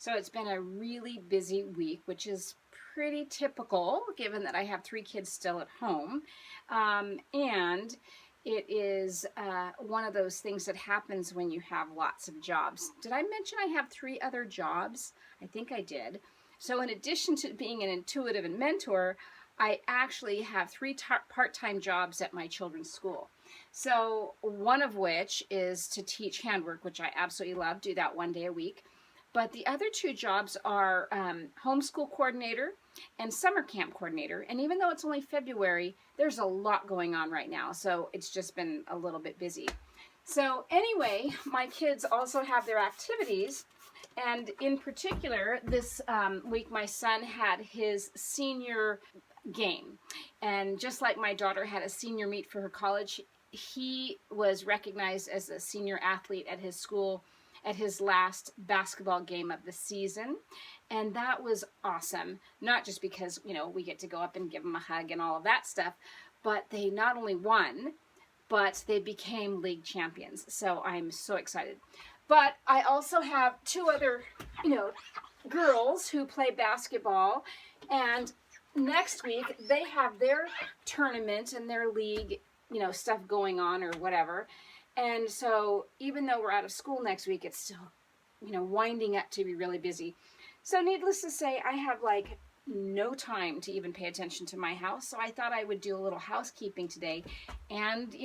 So it's been a really busy week, which is pretty typical given that I have 3 kids still at home. And it is one of those things that happens when you have lots of jobs. Did I mention I have 3 other jobs? I think I did. So in addition to being an intuitive and mentor, I actually have 3 part-time jobs at my children's school. So one of which is to teach handwork, which I absolutely love, do that 1 day a week. But the other 2 jobs are homeschool coordinator and summer camp coordinator. And even though it's only February, there's a lot going on right now. So it's just been a little bit busy. So anyway, my kids also have their activities. And in particular, this week, my son had his senior game. And just like my daughter had a senior meet for her college, he was recognized as a senior athlete at his school at his last basketball game of the season. And that was awesome. Not just because, we get to go up and give him a hug and all of that stuff, but they not only won, but they became league champions. So I'm so excited. But I also have 2 other, girls who play basketball. And next week they have their tournament and their league, stuff going on or whatever. And so even though we're out of school next week, it's still, winding up to be really busy. So needless to say, I have no time to even pay attention to my house. So I thought I would do a little housekeeping today and,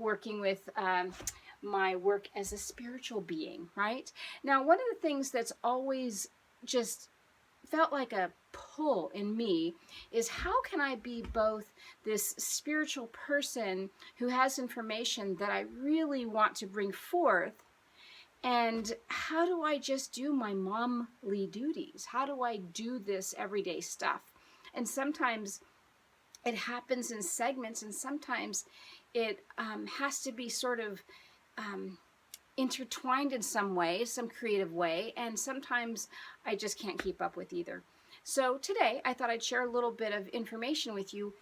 working with my work as a spiritual being, right? Now, one of the things that's always just felt like a pull in me is how can I be both this spiritual person who has information that I really want to bring forth, and how do I just do my momly duties? How do I do this everyday stuff? And sometimes it happens in segments, and sometimes it has to be sort of intertwined in some way, some creative way, and sometimes I just can't keep up with either. So today I thought I'd share a little bit of information with you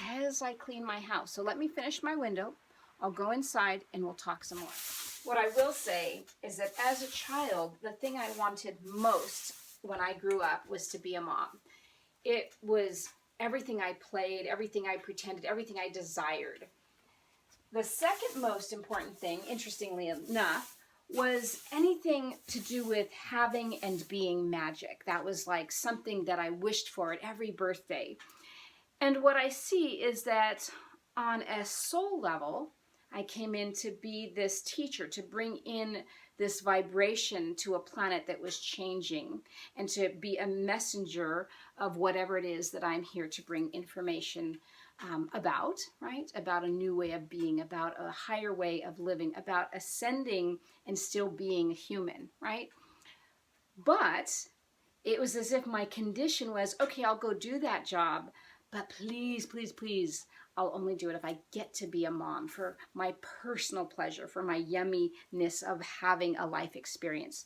as I clean my house. So let me finish my window. I'll go inside and we'll talk some more. What I will say is that as a child, the thing I wanted most when I grew up was to be a mom. It was everything I played, everything I pretended, everything I desired. The second most important thing, interestingly enough, was anything to do with having and being magic. That was like something that I wished for at every birthday. And what I see is that on a soul level, I came in to be this teacher, to bring in this vibration to a planet that was changing, and to be a messenger of whatever it is that I'm here to bring information about, right? About a new way of being, about a higher way of living, about ascending and still being a human, right? But it was as if my condition was, okay, I'll go do that job, but please, please, please, I'll only do it if I get to be a mom, for my personal pleasure, for my yumminess of having a life experience.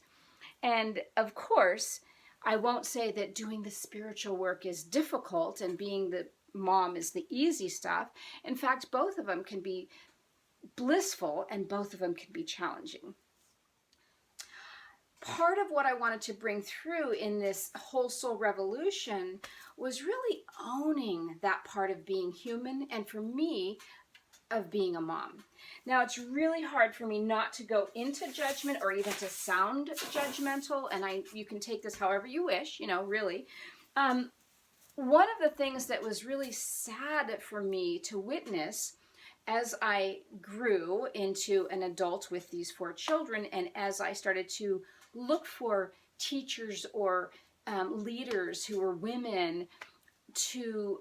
And of course, I won't say that doing the spiritual work is difficult and being the mom is the easy stuff. In fact, both of them can be blissful and both of them can be challenging. Part of what I wanted to bring through in this whole soul revolution was really owning that part of being human, and for me, of being a mom. Now, it's really hard for me not to go into judgment or even to sound judgmental, and you can take this however you wish, really. One of the things that was really sad for me to witness as I grew into an adult with these 4 children, and as I started to look for teachers or leaders who were women to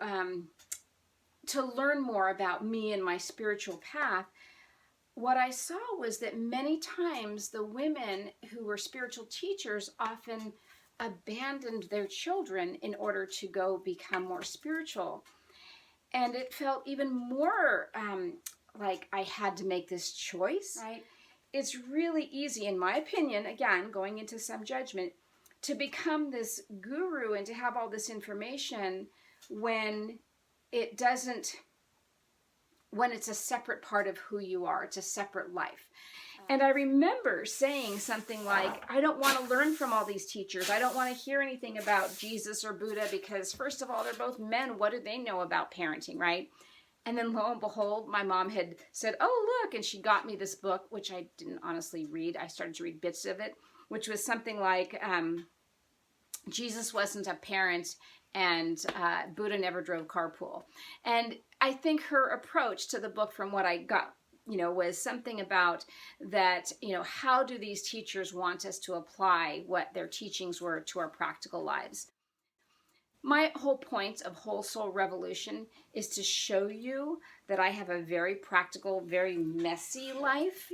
learn more about me and my spiritual path, what I saw was that many times the women who were spiritual teachers often abandoned their children in order to go become more spiritual. And it felt even more like I had to make this choice, right? It's really easy, in my opinion, again, going into some judgment, to become this guru and to have all this information when it's a separate part of who you are. It's a separate life. And I remember saying something like, I don't want to learn from all these teachers. I don't want to hear anything about Jesus or Buddha because, first of all, they're both men. What do they know about parenting, right? And then lo and behold, my mom had said, oh, look, and she got me this book, which I didn't honestly read. I started to read bits of it, which was something like Jesus wasn't a parent and Buddha never drove carpool. And I think her approach to the book, from what I got, was something about that, how do these teachers want us to apply what their teachings were to our practical lives? My whole point of Whole Soul Revolution is to show you that I have a very practical, very messy life,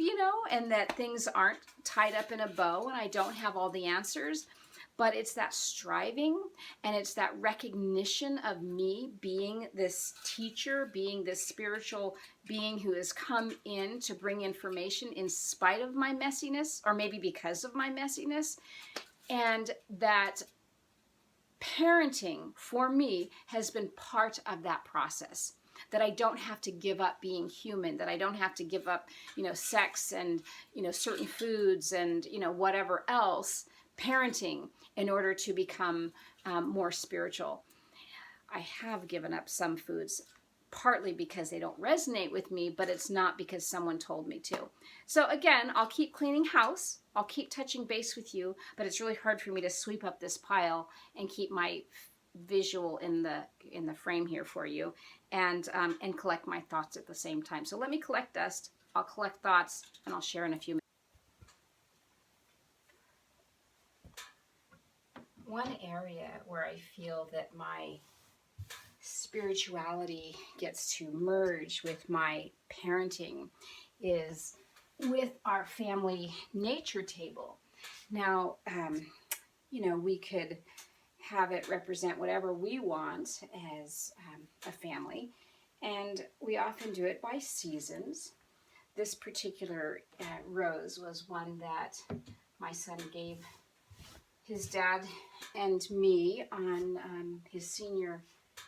and that things aren't tied up in a bow and I don't have all the answers. But it's that striving and it's that recognition of me being this teacher, being this spiritual being who has come in to bring information in spite of my messiness, or maybe because of my messiness, and that parenting for me has been part of that process. That I don't have to give up being human, that I don't have to give up, sex and, certain foods and, whatever else, parenting, in order to become more spiritual. I have given up some foods, partly because they don't resonate with me, but it's not because someone told me to. So again, I'll keep cleaning house. I'll keep touching base with you, but it's really hard for me to sweep up this pile and keep my visual in the frame here for you, and collect my thoughts at the same time. So let me collect dust. I'll collect thoughts, and I'll share in a few minutes. One area where I feel that my spirituality gets to merge with my parenting is with our family nature table. Now, we could have it represent whatever we want as a family, and we often do it by seasons. This particular rose was one that my son gave his dad and me on his senior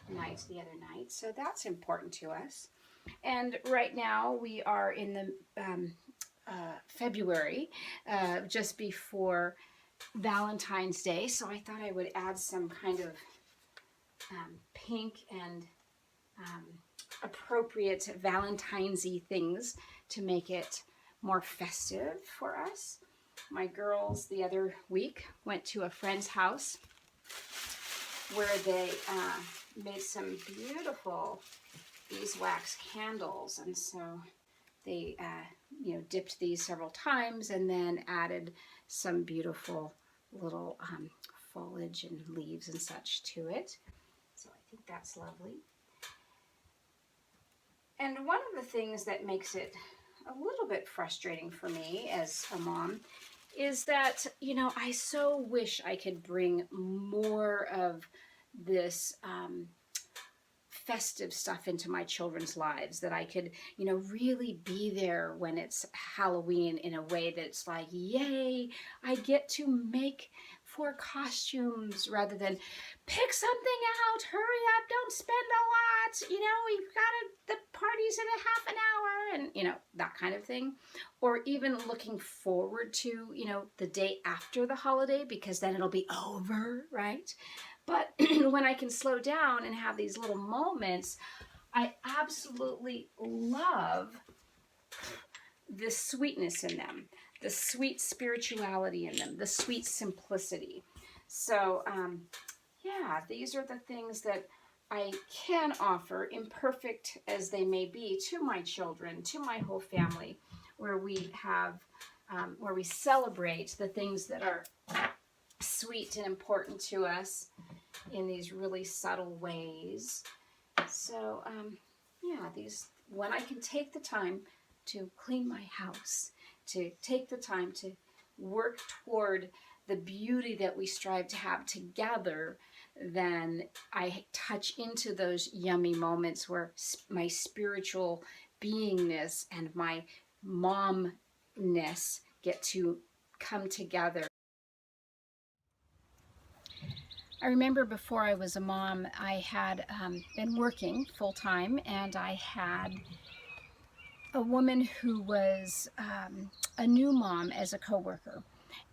night the other night, so that's important to us. And right now we are in the February, just before Valentine's Day, so I thought I would add some kind of pink and appropriate Valentine's-y things to make it more festive for us. My girls the other week went to a friend's house where they made some beautiful beeswax candles, and so they dipped these several times and then added some beautiful little foliage and leaves and such to it. So I think that's lovely. And one of the things that makes it a little bit frustrating for me as a mom is that, I so wish I could bring more of this festive stuff into my children's lives, that I could, really be there when it's Halloween in a way that's like, yay, I get to make 4 costumes rather than pick something out, hurry up, don't spend a lot, we've got the party's in a half an hour, and, that kind of thing. Or even looking forward to, the day after the holiday, because then it'll be over, right? But when I can slow down and have these little moments, I absolutely love the sweetness in them, the sweet spirituality in them, the sweet simplicity. So, these are the things that I can offer, imperfect as they may be, to my children, to my whole family, where we celebrate the things that are sweet and important to us in these really subtle ways. So, when I can take the time to clean my house, to take the time to work toward the beauty that we strive to have together, then I touch into those yummy moments where my spiritual beingness and my momness get to come together. I remember before I was a mom, I had been working full-time, and I had a woman who was a new mom as a coworker.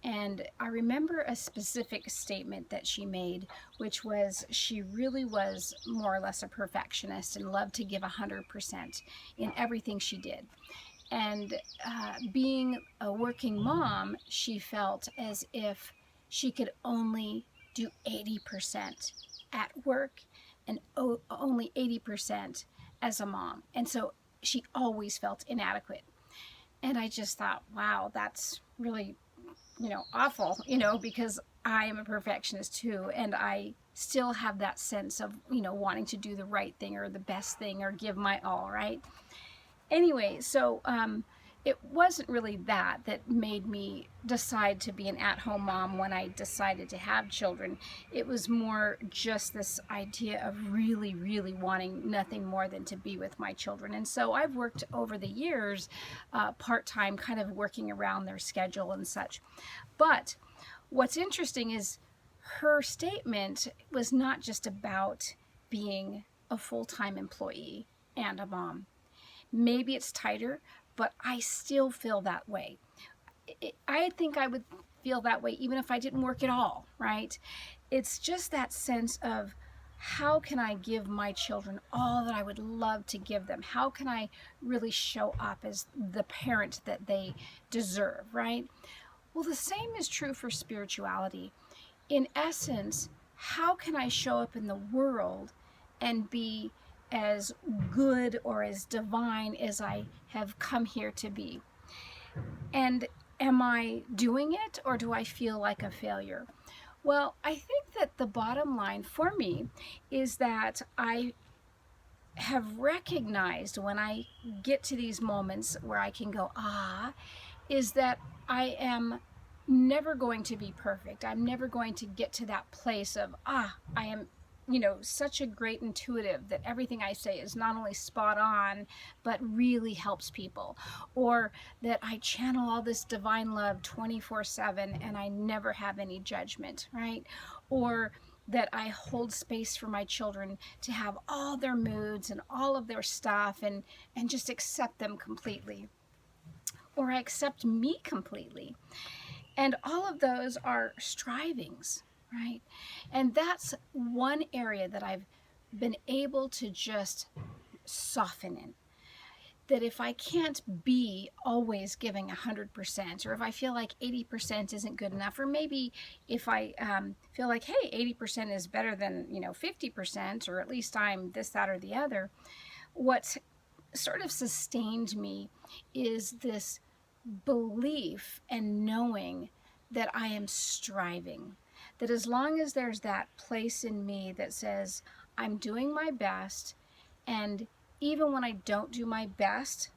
And I remember a specific statement that she made, which was she really was more or less a perfectionist and loved to give 100% in everything she did. And being a working mom, she felt as if she could only do 80% at work and only 80% as a mom. And so she always felt inadequate. And I just thought, wow, that's really, awful, because I am a perfectionist too. And I still have that sense of, wanting to do the right thing or the best thing or give my all, right? Anyway, so it wasn't really that made me decide to be an at-home mom when I decided to have children. It was more just this idea of really, really wanting nothing more than to be with my children. And so I've worked over the years part-time, kind of working around their schedule and such. But what's interesting is her statement was not just about being a full-time employee and a mom. Maybe it's tighter, but I still feel that way. I think I would feel that way even if I didn't work at all, right? It's just that sense of how can I give my children all that I would love to give them? How can I really show up as the parent that they deserve, right? Well, the same is true for spirituality. In essence, how can I show up in the world and be as good or as divine as I have come here to be? And am I doing it, or do I feel like a failure? Well, I think that the bottom line for me is that I have recognized when I get to these moments where I can go, is that I am never going to be perfect. I'm never going to get to that place of, I am, such a great intuitive that everything I say is not only spot on, but really helps people. Or that I channel all this divine love 24/7 and I never have any judgment, right? Or that I hold space for my children to have all their moods and all of their stuff and just accept them completely. Or I accept me completely. And all of those are strivings, right? And that's one area that I've been able to just soften in. That if I can't be always giving 100%, or if I feel like 80% isn't good enough, or maybe if I feel like, hey, 80% is better than 50%, or at least I'm this, that, or the other, what's sort of sustained me is this belief and knowing that I am striving. That as long as there's that place in me that says, I'm doing my best, and even when I don't do my best,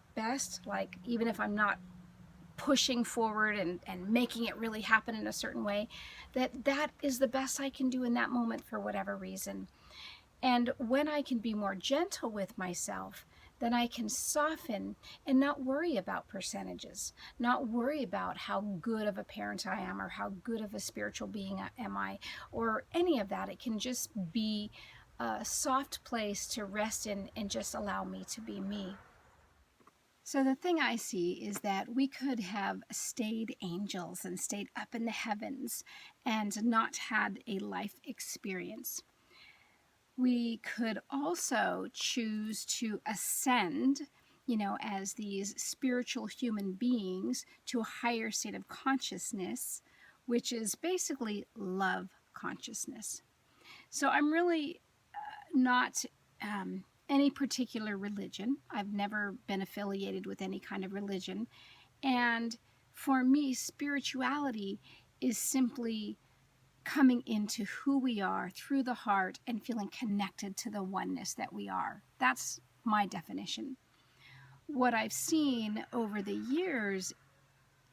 like even if I'm not pushing forward and making it really happen in a certain way, that is the best I can do in that moment for whatever reason. And when I can be more gentle with myself, then I can soften and not worry about percentages, not worry about how good of a parent I am or how good of a spiritual being am I, or any of that. It can just be a soft place to rest in and just allow me to be me. So the thing I see is that we could have stayed angels and stayed up in the heavens and not had a life experience. We could also choose to ascend, as these spiritual human beings to a higher state of consciousness, which is basically love consciousness. So I'm really not any particular religion. I've never been affiliated with any kind of religion. And for me, spirituality is simply coming into who we are through the heart and feeling connected to the oneness that we are. That's my definition. What I've seen over the years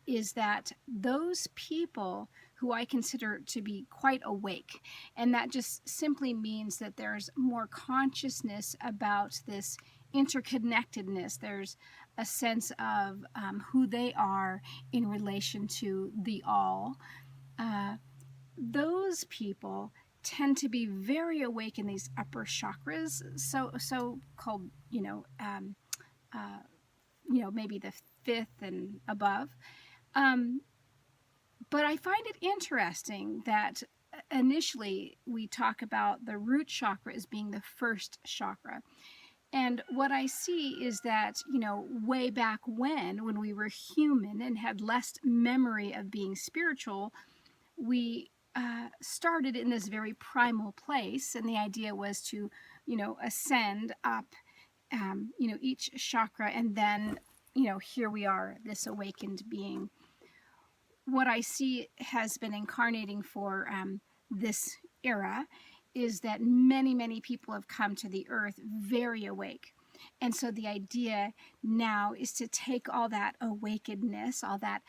is that those people who I consider to be quite awake, and that just simply means that there's more consciousness about this interconnectedness. There's a sense of who they are in relation to the all. Those people tend to be very awake in these upper chakras, so called, maybe the fifth and above. Um, but I find it interesting that initially we talk about the root chakra as being the first chakra. And what I see is that, way back when we were human and had less memory of being spiritual, we started in this very primal place. And the idea was to, ascend up, each chakra. And then, here we are, this awakened being. What I see has been incarnating for this era is that many, many people have come to the earth very awake. And so the idea now is to take all that awakenedness, all that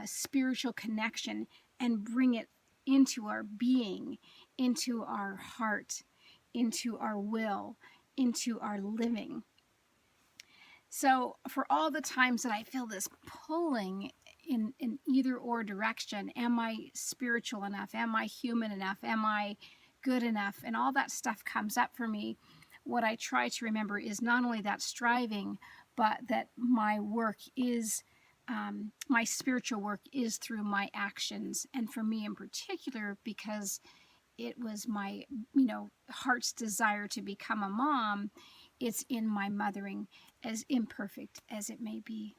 spiritual connection, and bring it into our being, into our heart, into our will, into our living. So, for all the times that I feel this pulling in either or direction, am I spiritual enough? Am I human enough? Am I good enough? And all that stuff comes up for me. What I try to remember is not only that striving, but that my work is, my spiritual work is through my actions. And for me in particular, because it was my, heart's desire to become a mom, it's in my mothering, as imperfect as it may be.